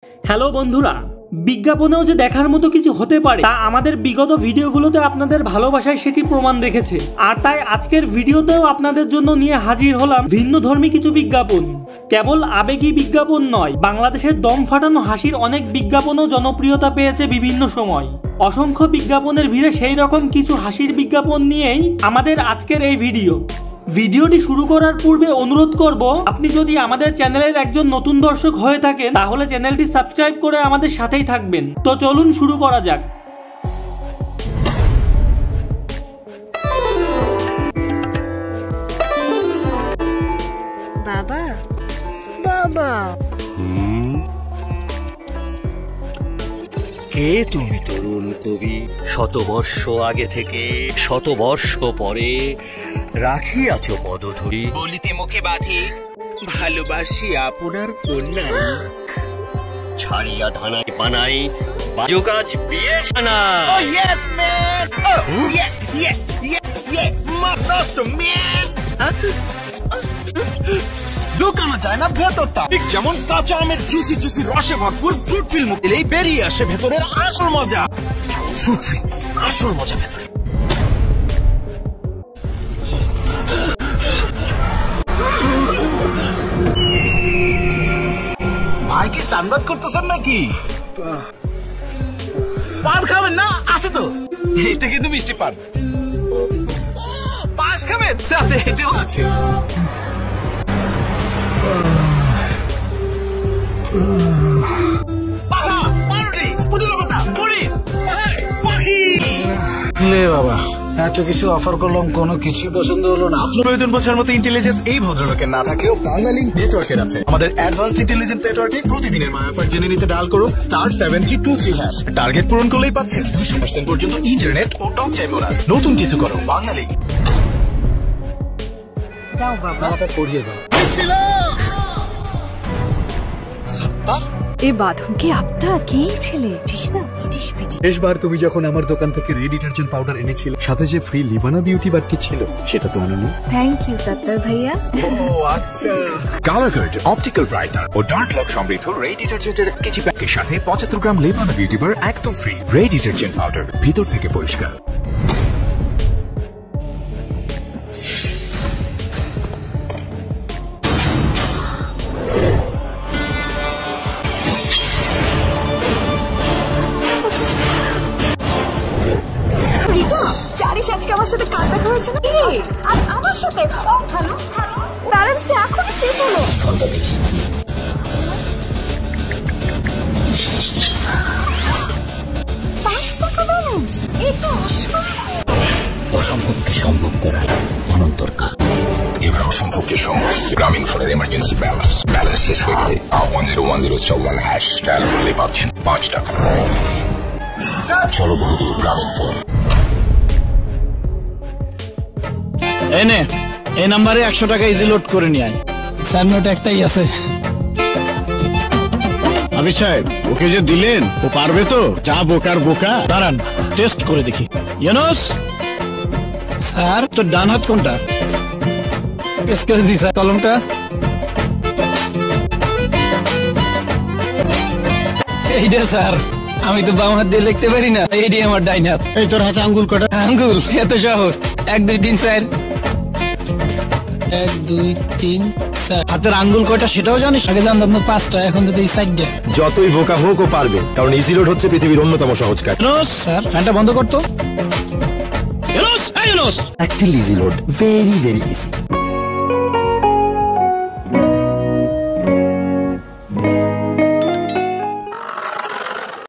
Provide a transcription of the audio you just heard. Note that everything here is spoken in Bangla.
হ্যালো বন্ধুরা, বিজ্ঞাপনেও যে দেখার মতো কিছু হতে পারে তা আমাদের বিগত ভিডিওগুলোতে আপনাদের ভালোবাসায় সেটি প্রমাণ রেখেছে। আর তাই আজকের ভিডিওতেও আপনাদের জন্য নিয়ে হাজির হলাম ভিন্নধর্মী কিছু বিজ্ঞাপন। কেবল আবেগী বিজ্ঞাপন নয়, বাংলাদেশের দম ফাটানো হাসির অনেক বিজ্ঞাপনও জনপ্রিয়তা পেয়েছে বিভিন্ন সময়। অসংখ্য বিজ্ঞাপনের ভিড়ে সেই রকম কিছু হাসির বিজ্ঞাপন নিয়েই আমাদের আজকের এই ভিডিওটি শুরু করার পূর্বে অনুরোধ করব, আপনি যদি আমাদের চ্যানেলের একজন নতুন দর্শক হয়ে থাকেন তাহলে চ্যানেলটি সাবস্ক্রাইব করে আমাদের সাথেই থাকবেন। তো চলুন শুরু করা যাক। বাবা বাবা কে তুমি তরুণ কবি? শতবর্ষ আগে থেকে শতবর্ষ পরে রাখিয়াছ পদধূলি। বলিতে মুখে বাঁধি ভালোবাসি আপনার কন্যা। ছাড়িয়া ধানাই পানাই বাজুকাজ বিয়ে সানা। Oh yes man, oh yeah master man. লুকানো যায় না ভেতরটা, ঠিক যেমন কাঁচা আমের জুসি জুসি রসে ভরপুর ফ্রুট ফিল মুখ দিলেই বেরিয়ে আসে ভেতরের আসল মজা। ফ্রুট ফিল, আসল মজা ভেতরে। ভাই কি সানবাদ করতেছেন নাকি? পান খাবেন না? আছে তো, এটা কিন্তু মিষ্টি পান। পাশ খাবেন? আছে, এটাও আছে। বাবা এত কিছু অফার করলাম, কোনো কিছু পছন্দ হলো না। আপনার প্রয়োজন বোঝার মতো ইন্টেলিজেন্স এই ভদ্রলোকের না থাকলেও বাংলালিংক নেটওয়ার্কের আছে। আমাদের অ্যাডভান্সড ইন্টেলিজেন্ট নেটওয়ার্কে প্রতিদিনের মায়াফার জেনে নিতে ডায়াল করুন *7323#। টার্গেট পূরণ করলেই পাচ্ছেন 200% পর্যন্ত ইন্টারনেট ও টক টাইম বোনাস। নতুন কিছু করো বাংলালিংক। দাও বাবা, আমাকে পড়িয়ে দাও। এ বাঁধন কি আত্মা? কে ছেলে? শেষবার তুমি যখন আমার দোকান থেকে রেড ডিটারজেন্ট পাউডার এনেছিলে, সাথে যে ফ্রি লিভানা বিউটি বারটি ছিল সেটা তো আনোনি? থ্যাংক ইউ সত্তর ভাইয়া। ও আচ্ছা। কালার গার্ড অপটিক্যাল ব্রাইটার ও ডার্ক লক সমৃদ্ধ রে ডিটারজেন্টের কেজি প্যাকের সাথে 75 গ্রাম লিভানা বিউটি বার একদম ফ্রি। রে ডিটারজেন্ট পাউডার, ভিতর থেকে পরিষ্কার। আজকে আমার সাথে কান্না করেছে না? আর আমার সাথে হ্যালো প্যারেন্টসটা এখনই শেষ হলো। অসম্ভবকে সম্ভব করা অনন্তর কাজ। এবার অসম্ভবকে সম্ভব। গ্রামীণ ফোনের এমার্জেন্সি ব্যালেন্স শেষ হয়ে গেলে 1010 স্টাইল বলে পাচ্ছেন 5 টাকা। চলো বহুদূর গ্রামীণ ফোন। এনে এই নাম্বারে 100 টাকা ইজি লোড করে নিয়ে আয়। স্যার নোট একটাই আছে। আবির সাহেব, ওকে যে দিলেন ও পারবে তো? যা বোকার বোকা। দাঁড়ান টেস্ট করে দেখি। ইউনুস স্যার, তোর ডান হাত কোনটা? এক্সকিউজ মি স্যার, কলমটা। এইটা স্যার, আমি তো বাম হাত দিয়ে লিখতে পারি না, এইটাই আমার ডাইন হাত। এই তোর হাতে আঙ্গুল কটা? আঙ্গুল এত সহজ? 1 2 3 স্যার। 1 2 3 4। হাতের আঙ্গুল কয়টা সেটাও জানিস? আগে জানতাম তো 5টা, এখন যদি 4টা। যতই বোকা হোক ও পারবে, কারণ ইজি লোড হচ্ছে পৃথিবীর অন্যতম সহজ কাজ। স্যার ফ্যানটা বন্ধ করতো। একটা easy load, very very easy.